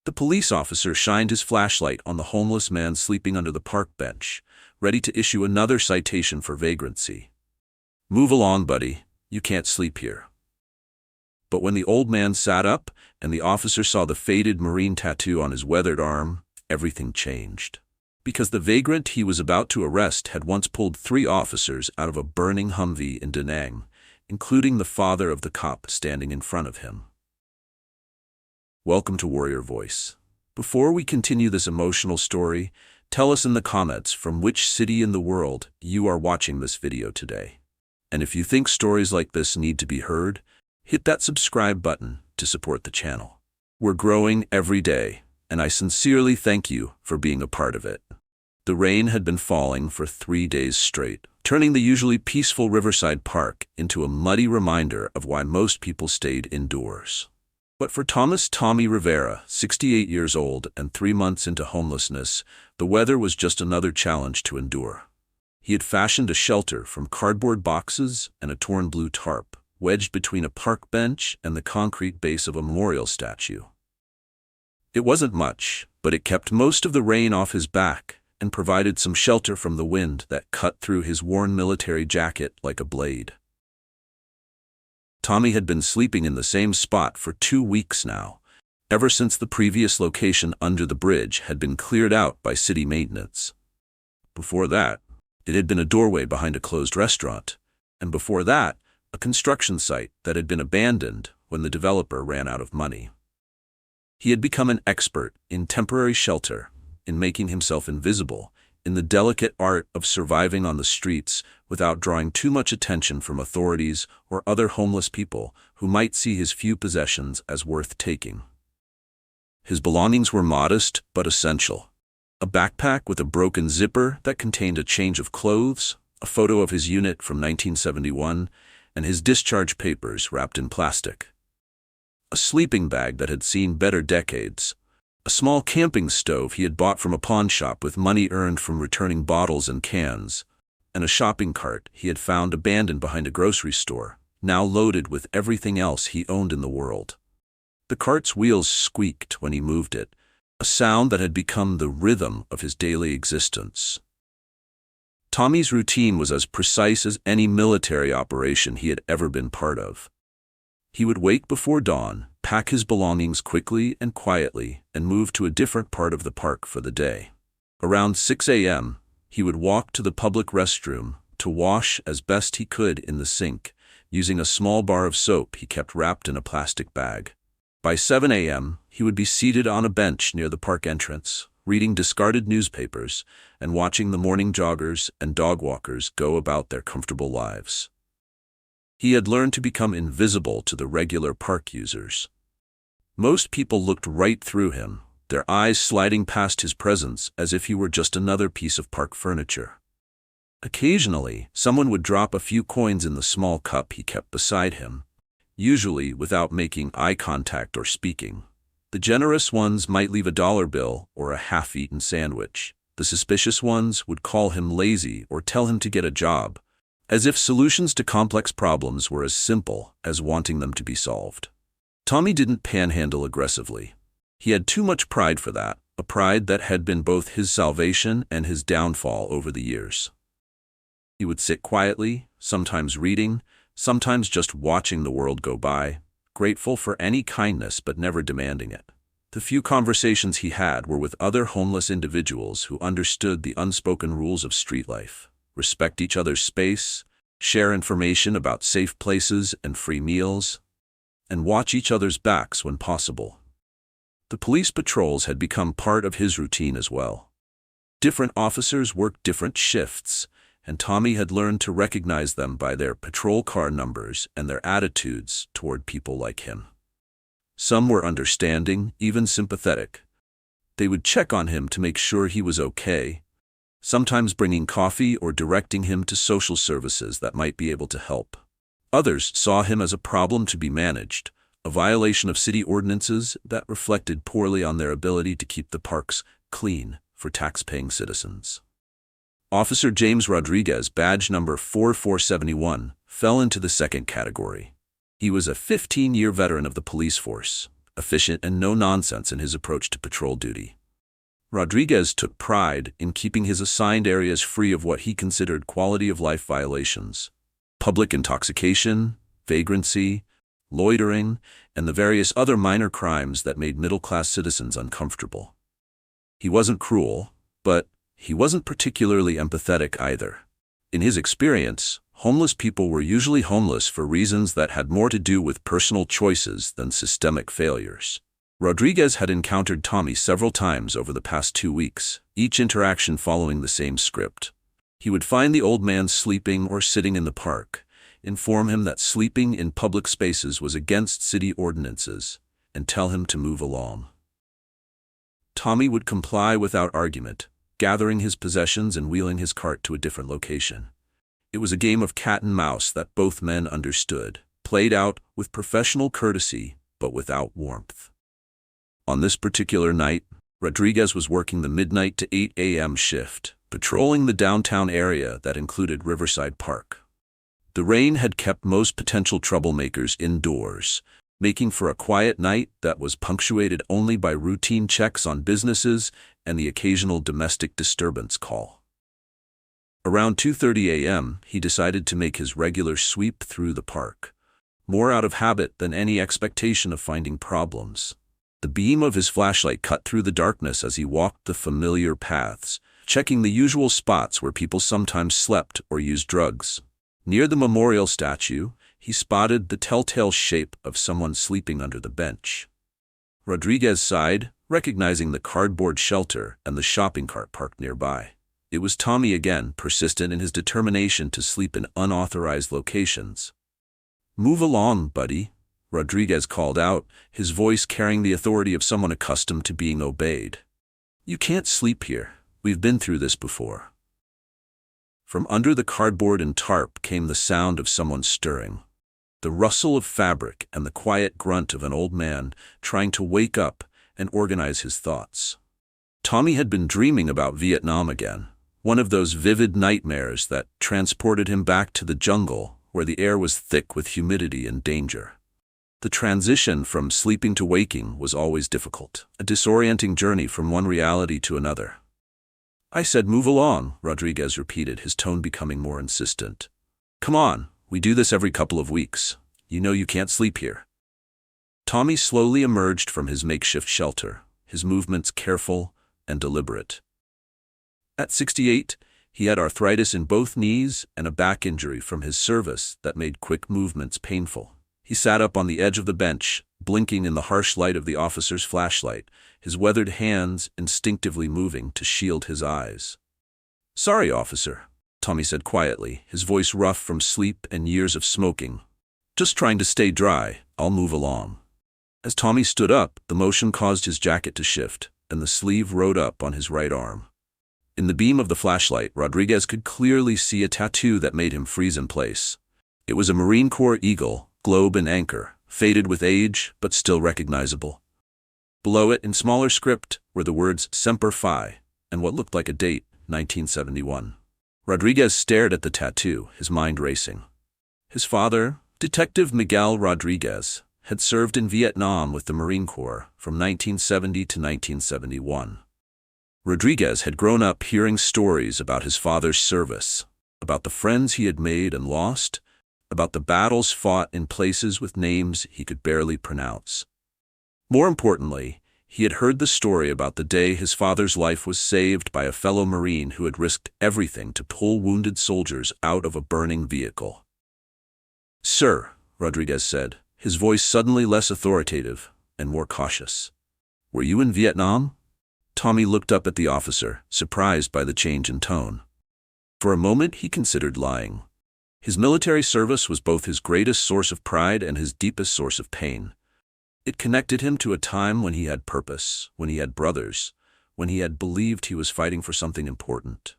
The police officer shined his flashlight on the homeless man sleeping under the park bench, ready to issue another citation for vagrancy. "Move along, buddy. You can't sleep here." But when the old man sat up and the officer saw the faded marine tattoo on his weathered arm, everything changed. Because the vagrant he was about to arrest had once pulled 3 officers out of a burning Humvee in Da Nang, including the father of the cop standing in front of him. Welcome to Warrior Voice. Before we continue this emotional story, tell us in the comments from which city in the world you are watching this video today. And if you think stories like this need to be heard, hit that subscribe button to support the channel. We're growing every day, and I sincerely thank you for being a part of it. The rain had been falling for 3 days straight, turning the usually peaceful Riverside Park into a muddy reminder of why most people stayed indoors. But for Tommy Rivera, 68 years old and 3 months into homelessness, the weather was just another challenge to endure. He had fashioned a shelter from cardboard boxes and a torn blue tarp, wedged between a park bench and the concrete base of a memorial statue. It wasn't much, but it kept most of the rain off his back and provided some shelter from the wind that cut through his worn military jacket like a blade. Tommy had been sleeping in the same spot for 2 weeks now, ever since the previous location under the bridge had been cleared out by city maintenance. Before that, it had been a doorway behind a closed restaurant, and before that, a construction site that had been abandoned when the developer ran out of money. He had become an expert in temporary shelter, in making himself invisible, in the delicate art of surviving on the streets without drawing too much attention from authorities or other homeless people who might see his few possessions as worth taking. His belongings were modest but essential. A backpack with a broken zipper that contained a change of clothes, a photo of his unit from 1971, and his discharge papers wrapped in plastic. A sleeping bag that had seen better decades. A small camping stove he had bought from a pawn shop with money earned from returning bottles and cans, and a shopping cart he had found abandoned behind a grocery store, now loaded with everything else he owned in the world. The cart's wheels squeaked when he moved it, a sound that had become the rhythm of his daily existence. Tommy's routine was as precise as any military operation he had ever been part of. He would wake before dawn, pack his belongings quickly and quietly, and move to a different part of the park for the day. Around 6 a.m., he would walk to the public restroom to wash as best he could in the sink, using a small bar of soap he kept wrapped in a plastic bag. By 7 a.m., he would be seated on a bench near the park entrance, reading discarded newspapers and watching the morning joggers and dog walkers go about their comfortable lives. He had learned to become invisible to the regular park users. Most people looked right through him, their eyes sliding past his presence as if he were just another piece of park furniture. Occasionally, someone would drop a few coins in the small cup he kept beside him, usually without making eye contact or speaking. The generous ones might leave a dollar bill or a half-eaten sandwich. The suspicious ones would call him lazy or tell him to get a job, as if solutions to complex problems were as simple as wanting them to be solved. Tommy didn't panhandle aggressively. He had too much pride for that, a pride that had been both his salvation and his downfall over the years. He would sit quietly, sometimes reading, sometimes just watching the world go by, grateful for any kindness but never demanding it. The few conversations he had were with other homeless individuals who understood the unspoken rules of street life. Respect each other's space, share information about safe places and free meals, and watch each other's backs when possible. The police patrols had become part of his routine as well. Different officers worked different shifts, and Tommy had learned to recognize them by their patrol car numbers and their attitudes toward people like him. Some were understanding, even sympathetic. They would check on him to make sure he was okay, sometimes bringing coffee or directing him to social services that might be able to help. Others saw him as a problem to be managed, a violation of city ordinances that reflected poorly on their ability to keep the parks clean for tax-paying citizens. Officer James Rodriguez, badge number 4471, fell into the second category. He was a 15-year veteran of the police force, a efficient, and no-nonsense in his approach to patrol duty. Rodriguez took pride in keeping his assigned areas free of what he considered quality-of-life violations: public intoxication, vagrancy, loitering, and the various other minor crimes that made middle-class citizens uncomfortable. He wasn't cruel, but he wasn't particularly empathetic either. In his experience, homeless people were usually homeless for reasons that had more to do with personal choices than systemic failures. Rodriguez had encountered Tommy several times over the past 2 weeks, each interaction following the same script. He would find the old man sleeping or sitting in the park, inform him that sleeping in public spaces was against city ordinances, and tell him to move along. Tommy would comply without argument, gathering his possessions and wheeling his cart to a different location. It was a game of cat and mouse that both men understood, played out with professional courtesy but without warmth. On this particular night, Rodriguez was working the midnight to 8 a.m. shift, patrolling the downtown area that included Riverside Park. The rain had kept most potential troublemakers indoors, making for a quiet night that was punctuated only by routine checks on businesses and the occasional domestic disturbance call. Around 2:30 a.m., he decided to make his regular sweep through the park, more out of habit than any expectation of finding problems. The beam of his flashlight cut through the darkness as he walked the familiar paths, checking the usual spots where people sometimes slept or used drugs. Near the memorial statue, he spotted the telltale shape of someone sleeping under the bench. Rodriguez sighed, recognizing the cardboard shelter and the shopping cart parked nearby. It was Tommy again, persistent in his determination to sleep in unauthorized locations. "Move along, buddy," Rodriguez called out, his voice carrying the authority of someone accustomed to being obeyed. "You can't sleep here. We've been through this before." From under the cardboard and tarp came the sound of someone stirring, the rustle of fabric and the quiet grunt of an old man trying to wake up and organize his thoughts. Tommy had been dreaming about Vietnam again, one of those vivid nightmares that transported him back to the jungle where the air was thick with humidity and danger. The transition from sleeping to waking was always difficult, a disorienting journey from one reality to another. "I said move along," Rodriguez repeated, his tone becoming more insistent. "Come on, we do this every couple of weeks. You know you can't sleep here." Tommy slowly emerged from his makeshift shelter, his movements careful and deliberate. At 68, he had arthritis in both knees and a back injury from his service that made quick movements painful. He sat up on the edge of the bench, blinking in the harsh light of the officer's flashlight, his weathered hands instinctively moving to shield his eyes. "Sorry, officer," Tommy said quietly, his voice rough from sleep and years of smoking. "Just trying to stay dry. I'll move along." As Tommy stood up, the motion caused his jacket to shift, and the sleeve rode up on his right arm. In the beam of the flashlight, Rodriguez could clearly see a tattoo that made him freeze in place. It was a Marine Corps eagle, globe and anchor, faded with age, but still recognizable. Below it, in smaller script, were the words Semper Fi, and what looked like a date, 1971. Rodriguez stared at the tattoo, his mind racing. His father, Detective Miguel Rodriguez, had served in Vietnam with the Marine Corps from 1970 to 1971. Rodriguez had grown up hearing stories about his father's service, about the friends he had made and lost, about the battles fought in places with names he could barely pronounce. More importantly, he had heard the story about the day his father's life was saved by a fellow Marine who had risked everything to pull wounded soldiers out of a burning vehicle. "Sir," Rodriguez said, his voice suddenly less authoritative and more cautious. "Were you in Vietnam?" Tommy looked up at the officer, surprised by the change in tone. For a moment he considered lying. His military service was both his greatest source of pride and his deepest source of pain. It connected him to a time when he had purpose, when he had brothers, when he had believed he was fighting for something important.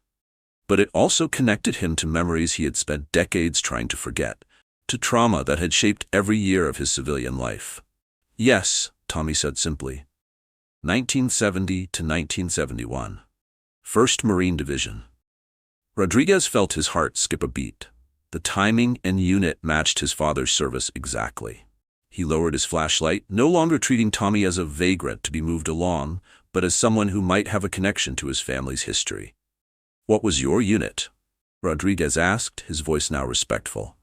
But it also connected him to memories he had spent decades trying to forget, to trauma that had shaped every year of his civilian life. "Yes," Tommy said simply. 1970 to 1971. 1st Marine Division. Rodriguez felt his heart skip a beat. The timing and unit matched his father's service exactly. He lowered his flashlight, no longer treating Tommy as a vagrant to be moved along, but as someone who might have a connection to his family's history. "What was your unit?" Rodriguez asked, his voice now respectful.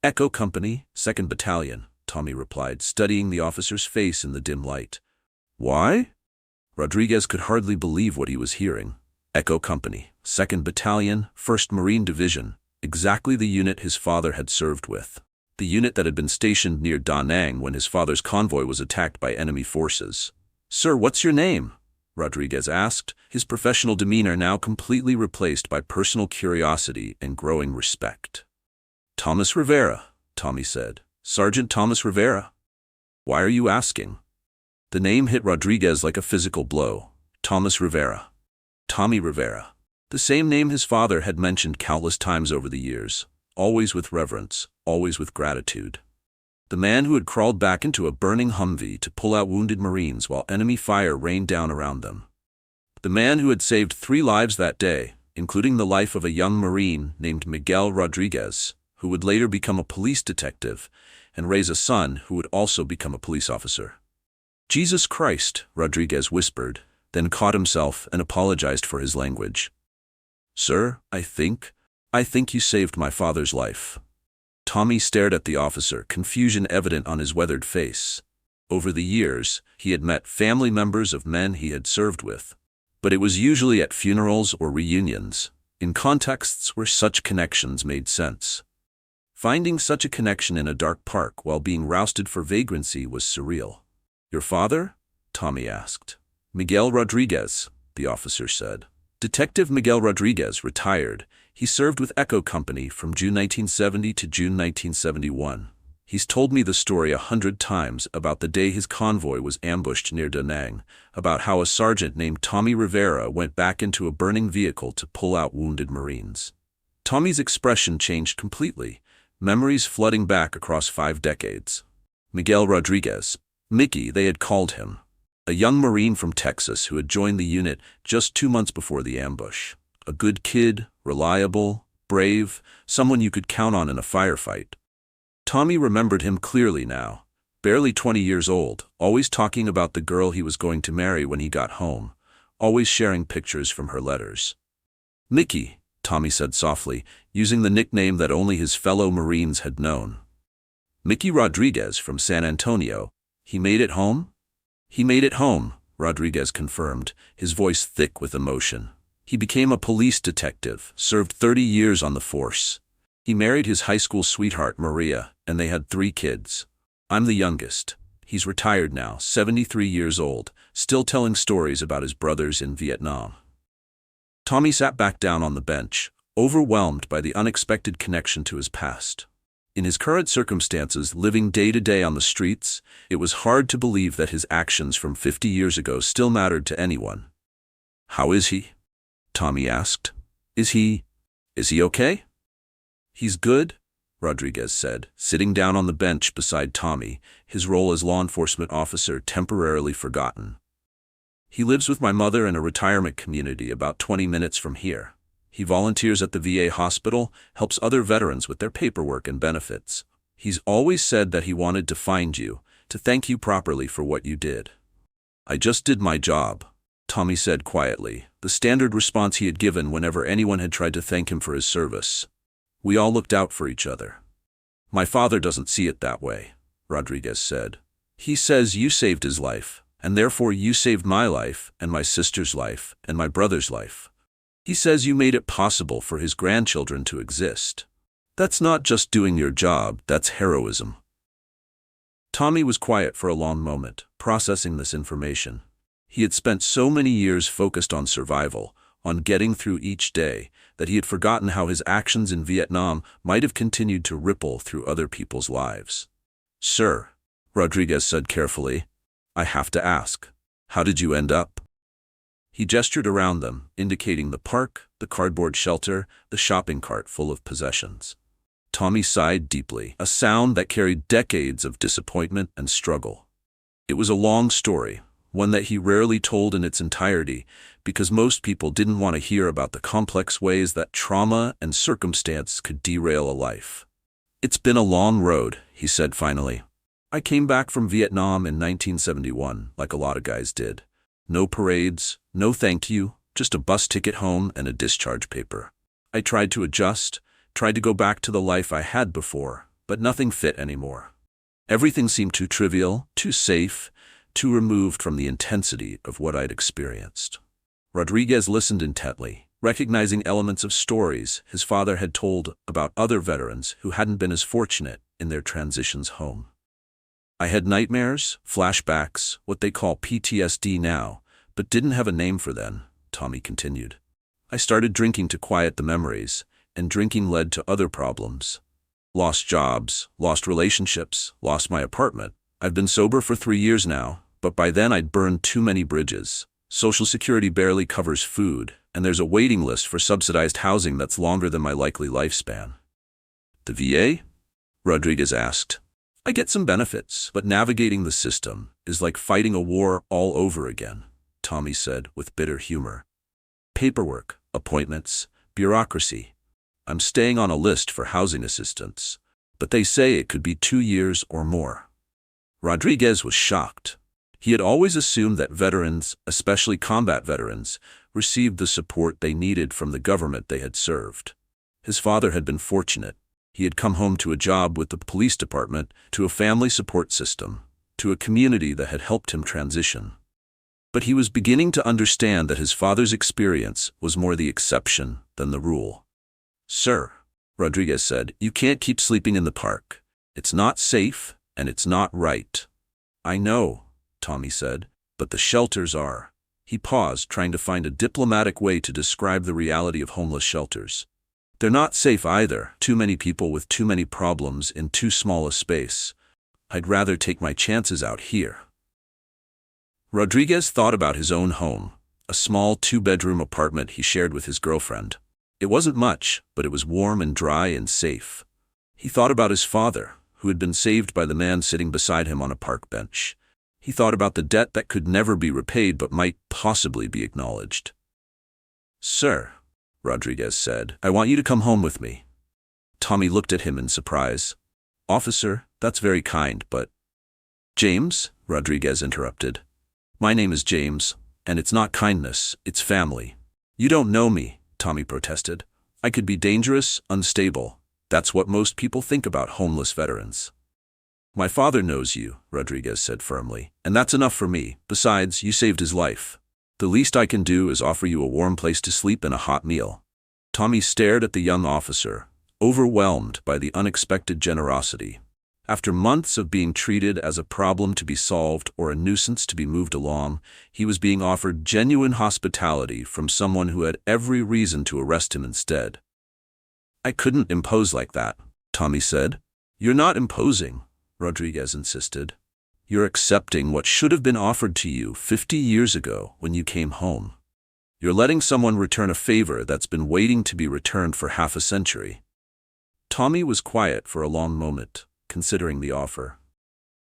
"Echo Company, 2nd Battalion," Tommy replied, studying the officer's face in the dim light. "Why?" Rodriguez could hardly believe what he was hearing. Echo Company, 2nd Battalion, 1st Marine Division, exactly the unit his father had served with. The unit that had been stationed near Da Nang when his father's convoy was attacked by enemy forces. "Sir, what's your name?" Rodriguez asked, his professional demeanor now completely replaced by personal curiosity and growing respect. "Thomas Rivera," Tommy said. "Sergeant Thomas Rivera." "Why are you asking?" The name hit Rodriguez like a physical blow. Thomas Rivera. Tommy Rivera. The same name his father had mentioned countless times over the years, always with reverence, always with gratitude. The man who had crawled back into a burning Humvee to pull out wounded Marines while enemy fire rained down around them. The man who had saved 3 lives that day, including the life of a young Marine named Miguel Rodriguez, who would later become a police detective and raise a son who would also become a police officer. "Jesus Christ," Rodriguez whispered, then caught himself and apologized for his language. "Sir, I think you saved my father's life." Tommy stared at the officer, confusion evident on his weathered face. Over the years, he had met family members of men he had served with, but it was usually at funerals or reunions, in contexts where such connections made sense. Finding such a connection in a dark park while being rousted for vagrancy was surreal. "Your father?" Tommy asked. "Miguel Rodriguez," the officer said. "Detective Miguel Rodriguez, retired. He served with Echo Company from June 1970 to June 1971. He's told me the story 100 times about the day his convoy was ambushed near Da Nang, about how a sergeant named Tommy Rivera went back into a burning vehicle to pull out wounded Marines." Tommy's expression changed completely, memories flooding back across 5 decades. Miguel Rodriguez, Mickey they had called him, a young Marine from Texas who had joined the unit just 2 months before the ambush. A good kid, reliable, brave, someone you could count on in a firefight. Tommy remembered him clearly now, barely 20 years old, always talking about the girl he was going to marry when he got home, always sharing pictures from her letters. "Mickey," Tommy said softly, using the nickname that only his fellow Marines had known. "Mickey Rodriguez from San Antonio. He made it home?" "He made it home," Rodriguez confirmed, his voice thick with emotion. "He became a police detective, served 30 years on the force. He married his high school sweetheart, Maria, and they had 3 kids. I'm the youngest. He's retired now, 73 years old, still telling stories about his brothers in Vietnam." Tommy sat back down on the bench, overwhelmed by the unexpected connection to his past. In his current circumstances, living day to day on the streets, it was hard to believe that his actions from 50 years ago still mattered to anyone. "How is he?" Tommy asked. Is he okay?" "He's good," Rodriguez said, sitting down on the bench beside Tommy, his role as law enforcement officer temporarily forgotten. "He lives with my mother in a retirement community about 20 minutes from here. He volunteers at the VA hospital, helps other veterans with their paperwork and benefits. He's always said that he wanted to find you, to thank you properly for what you did." "I just did my job," Tommy said quietly, the standard response he had given whenever anyone had tried to thank him for his service. "We all looked out for each other." "My father doesn't see it that way," Rodriguez said. "He says you saved his life, and therefore you saved my life, and my sister's life, and my brother's life. He says you made it possible for his grandchildren to exist. That's not just doing your job, that's heroism." Tommy was quiet for a long moment, processing this information. He had spent so many years focused on survival, on getting through each day, that he had forgotten how his actions in Vietnam might have continued to ripple through other people's lives. "Sir," Rodriguez said carefully, "I have to ask, how did you end up?" He gestured around them, indicating the park, the cardboard shelter, the shopping cart full of possessions. Tommy sighed deeply, a sound that carried decades of disappointment and struggle. It was a long story, one that he rarely told in its entirety, because most people didn't want to hear about the complex ways that trauma and circumstance could derail a life. "It's been a long road," he said finally. I came back from Vietnam in 1971, like a lot of guys did. No parades, no thank you, just a bus ticket home and a discharge paper. I tried to adjust, tried to go back to the life I had before, but nothing fit anymore. Everything seemed too trivial, too safe, too removed from the intensity of what I'd experienced. Rodriguez listened intently, recognizing elements of stories his father had told about other veterans who hadn't been as fortunate in their transitions home. I had nightmares, flashbacks, what they call PTSD now, but didn't have a name for them, Tommy continued. I started drinking to quiet the memories, and drinking led to other problems. Lost jobs, lost relationships, lost my apartment. I've been sober for 3 years now, but by then I'd burned too many bridges. Social Security barely covers food, and there's a waiting list for subsidized housing that's longer than my likely lifespan. The VA? Rodriguez asked. I get some benefits, but navigating the system is like fighting a war all over again, Tommy said with bitter humor. Paperwork, appointments, bureaucracy. I'm staying on a list for housing assistance, but they say it could be 2 years or more. Rodriguez was shocked. He had always assumed that veterans, especially combat veterans, received the support they needed from the government they had served. His father had been fortunate. He had come home to a job with the police department, to a family support system, to a community that had helped him transition. But he was beginning to understand that his father's experience was more the exception than the rule. Sir, Rodriguez said, you can't keep sleeping in the park. It's not safe, and it's not right. I know, Tommy said, but the shelters are. He paused, trying to find a diplomatic way to describe the reality of homeless shelters. They're not safe either. Too many people with too many problems in too small a space. I'd rather take my chances out here. Rodriguez thought about his own home, a small 2-bedroom apartment he shared with his girlfriend. It wasn't much, but it was warm and dry and safe. He thought about his father, who had been saved by the man sitting beside him on a park bench. He thought about the debt that could never be repaid but might possibly be acknowledged. Sir, Rodriguez said, I want you to come home with me. Tommy looked at him in surprise. Officer, that's very kind, but… James, Rodriguez interrupted. My name is James, and it's not kindness, it's family. You don't know me, Tommy protested. I could be dangerous, unstable. That's what most people think about homeless veterans. My father knows you, Rodriguez said firmly, and that's enough for me. Besides, you saved his life. The least I can do is offer you a warm place to sleep and a hot meal. Tommy stared at the young officer, overwhelmed by the unexpected generosity. After months of being treated as a problem to be solved or a nuisance to be moved along, he was being offered genuine hospitality from someone who had every reason to arrest him instead. I couldn't impose like that, Tommy said. You're not imposing, Rodriguez insisted. You're accepting what should have been offered to you 50 years ago when you came home. You're letting someone return a favor that's been waiting to be returned for half a century. Tommy was quiet for a long moment, considering the offer.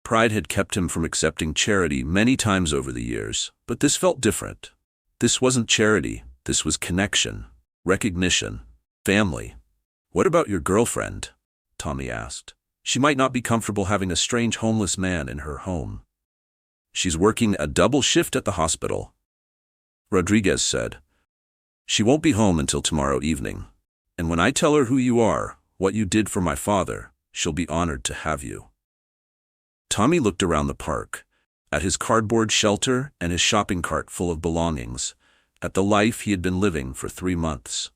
Pride had kept him from accepting charity many times over the years, but this felt different. This wasn't charity, this was connection, recognition, family. What about your girlfriend? Tommy asked. She might not be comfortable having a strange homeless man in her home. She's working a double shift at the hospital, Rodriguez said. She won't be home until tomorrow evening. And when I tell her who you are, what you did for my father, she'll be honored to have you. Tommy looked around the park, at his cardboard shelter and his shopping cart full of belongings, at the life he had been living for 3 months.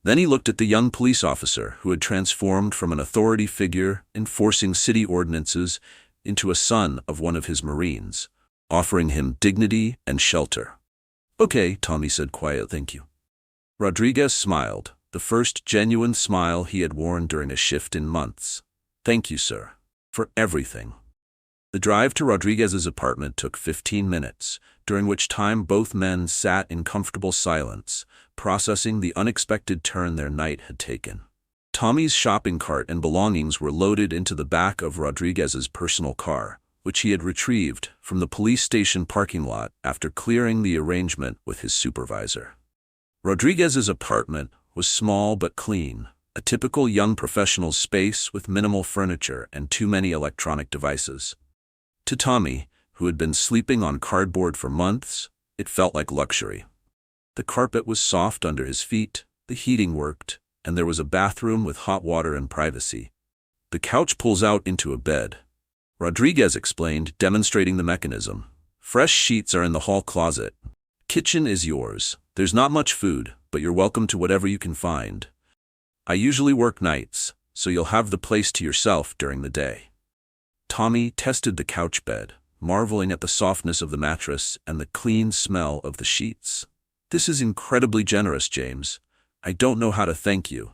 Then he looked at the young police officer who had transformed from an authority figure enforcing city ordinances into a son of one of his Marines, offering him dignity and shelter. Okay, Tommy said quietly, thank you. Rodriguez smiled, the first genuine smile he had worn during a shift in months. Thank you, sir, for everything. The drive to Rodriguez's apartment took 15 minutes, during which time both men sat in comfortable silence, processing the unexpected turn their night had taken. Tommy's shopping cart and belongings were loaded into the back of Rodriguez's personal car, which he had retrieved from the police station parking lot after clearing the arrangement with his supervisor. Rodriguez's apartment was small but clean, a typical young professional's space with minimal furniture and too many electronic devices. To Tommy, who had been sleeping on cardboard for months, it felt like luxury. The carpet was soft under his feet, the heating worked, and there was a bathroom with hot water and privacy. The couch pulls out into a bed, Rodriguez explained, demonstrating the mechanism. Fresh sheets are in the hall closet. Kitchen is yours. There's not much food, but you're welcome to whatever you can find. I usually work nights, so you'll have the place to yourself during the day. Tommy tested the couch bed, marveling at the softness of the mattress and the clean smell of the sheets. This is incredibly generous, James. I don't know how to thank you.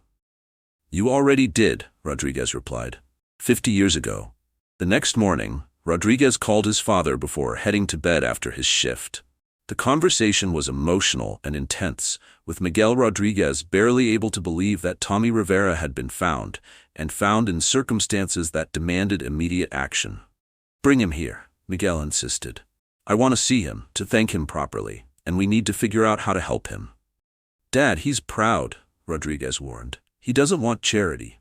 You already did, Rodriguez replied. 50 years ago. The next morning, Rodriguez called his father before heading to bed after his shift. The conversation was emotional and intense, with Miguel Rodriguez barely able to believe that Tommy Rivera had been found, and found in circumstances that demanded immediate action. Bring him here, Miguel insisted. I want to see him, to thank him properly, and we need to figure out how to help him. Dad, he's proud, Rodriguez warned. He doesn't want charity.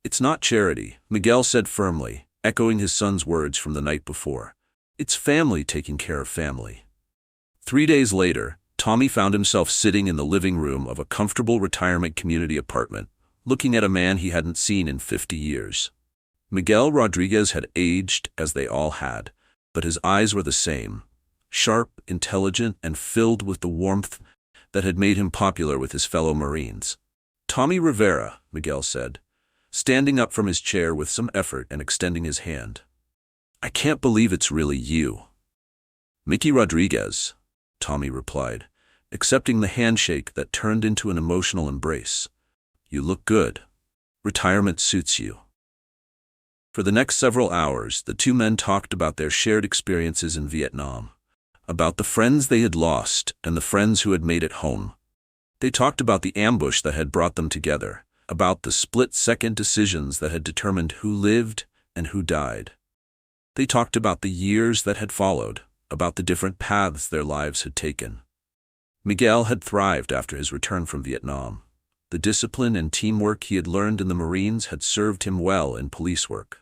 It's not charity, Miguel said firmly, echoing his son's words from the night before. It's family taking care of family. 3 days later, Tommy found himself sitting in the living room of a comfortable retirement community apartment, looking at a man he hadn't seen in 50 years. Miguel Rodriguez had aged as they all had, but his eyes were the same, sharp, intelligent, and filled with the warmth that had made him popular with his fellow Marines. Tommy Rivera, Miguel said, standing up from his chair with some effort and extending his hand. I can't believe it's really you. Mickey Rodriguez, Tommy replied, accepting the handshake that turned into an emotional embrace. You look good. Retirement suits you. For the next several hours, the two men talked about their shared experiences in Vietnam, about the friends they had lost and the friends who had made it home. They talked about the ambush that had brought them together, about the split-second decisions that had determined who lived and who died. They talked about the years that had followed, about the different paths their lives had taken. Miguel had thrived after his return from Vietnam. The discipline and teamwork he had learned in the Marines had served him well in police work.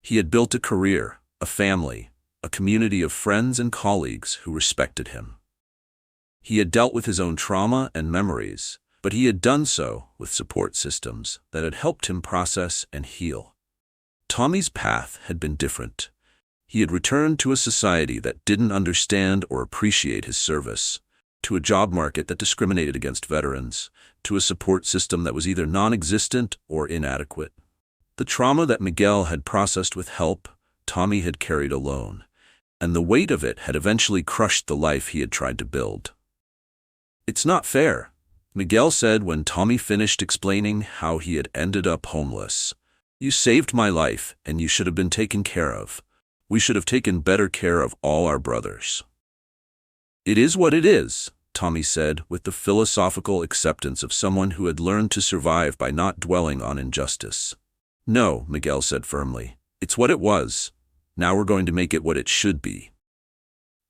He had built a career, a family, a community of friends and colleagues who respected him. He had dealt with his own trauma and memories, but he had done so with support systems that had helped him process and heal. Tommy's path had been different. He had returned to a society that didn't understand or appreciate his service, to a job market that discriminated against veterans, to a support system that was either non-existent or inadequate. The trauma that Miguel had processed with help, Tommy had carried alone, and the weight of it had eventually crushed the life he had tried to build. It's not fair, Miguel said when Tommy finished explaining how he had ended up homeless. You saved my life, and you should have been taken care of. We should have taken better care of all our brothers. It is what it is, Tommy said with the philosophical acceptance of someone who had learned to survive by not dwelling on injustice. No, Miguel said firmly. It's what it was. Now we're going to make it what it should be.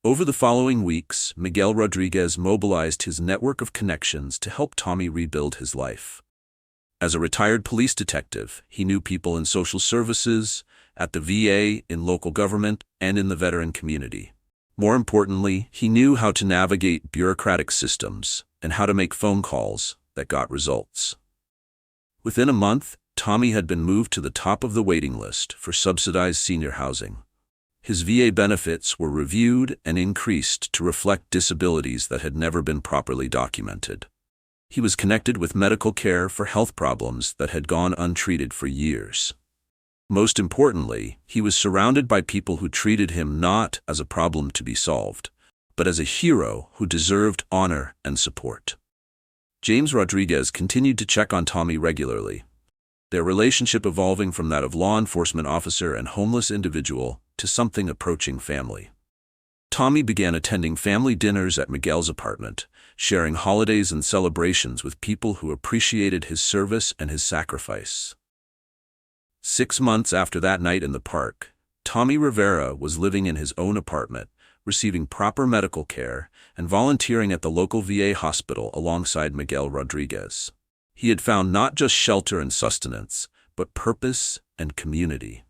Over the following weeks, Miguel Rodriguez mobilized his network of connections to help Tommy rebuild his life. As a retired police detective, he knew people in social services, at the VA, in local government, and in the veteran community. More importantly, he knew how to navigate bureaucratic systems and how to make phone calls that got results. Within a month, Tommy had been moved to the top of the waiting list for subsidized senior housing. His VA benefits were reviewed and increased to reflect disabilities that had never been properly documented. He was connected with medical care for health problems that had gone untreated for years. Most importantly, he was surrounded by people who treated him not as a problem to be solved, but as a hero who deserved honor and support. James Rodriguez continued to check on Tommy regularly, their relationship evolving from that of law enforcement officer and homeless individual to something approaching family. Tommy began attending family dinners at Miguel's apartment, sharing holidays and celebrations with people who appreciated his service and his sacrifice. 6 months after that night in the park, Tommy Rivera was living in his own apartment, receiving proper medical care and volunteering at the local VA hospital alongside Miguel Rodriguez. He had found not just shelter and sustenance, but purpose and community.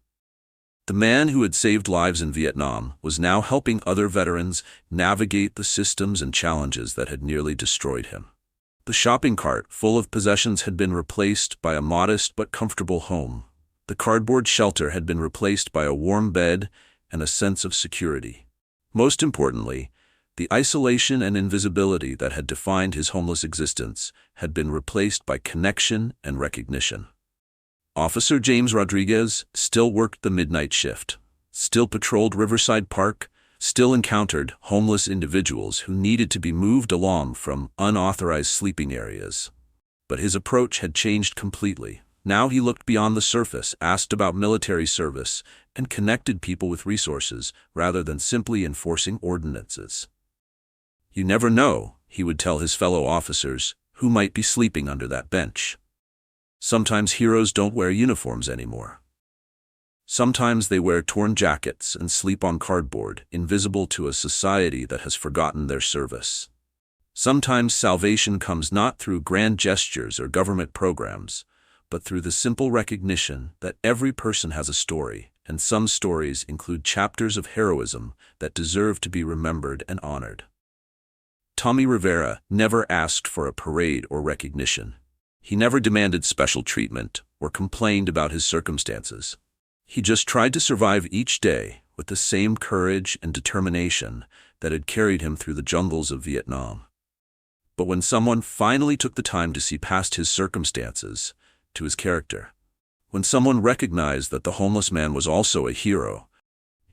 The man who had saved lives in Vietnam was now helping other veterans navigate the systems and challenges that had nearly destroyed him. The shopping cart full of possessions had been replaced by a modest but comfortable home. The cardboard shelter had been replaced by a warm bed and a sense of security. Most importantly, the isolation and invisibility that had defined his homeless existence had been replaced by connection and recognition. Officer James Rodriguez still worked the midnight shift, still patrolled Riverside Park, still encountered homeless individuals who needed to be moved along from unauthorized sleeping areas. But his approach had changed completely. Now he looked beyond the surface, asked about military service, and connected people with resources rather than simply enforcing ordinances. "You never know," he would tell his fellow officers, "who might be sleeping under that bench. Sometimes heroes don't wear uniforms anymore. Sometimes they wear torn jackets and sleep on cardboard, invisible to a society that has forgotten their service. Sometimes salvation comes not through grand gestures or government programs, but through the simple recognition that every person has a story, and some stories include chapters of heroism that deserve to be remembered and honored." Tommy Rivera never asked for a parade or recognition. He never demanded special treatment or complained about his circumstances. He just tried to survive each day with the same courage and determination that had carried him through the jungles of Vietnam. But when someone finally took the time to see past his circumstances, to his character, when someone recognized that the homeless man was also a hero,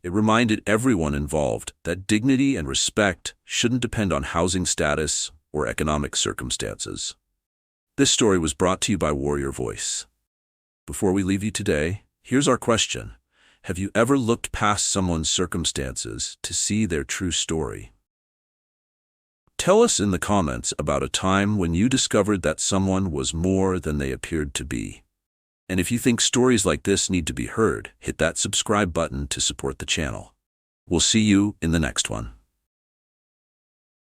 it reminded everyone involved that dignity and respect shouldn't depend on housing status or economic circumstances. This story was brought to you by Warrior Voice. Before we leave you today, here's our question. Have you ever looked past someone's circumstances to see their true story? Tell us in the comments about a time when you discovered that someone was more than they appeared to be. And if you think stories like this need to be heard, hit that subscribe button to support the channel. We'll see you in the next one.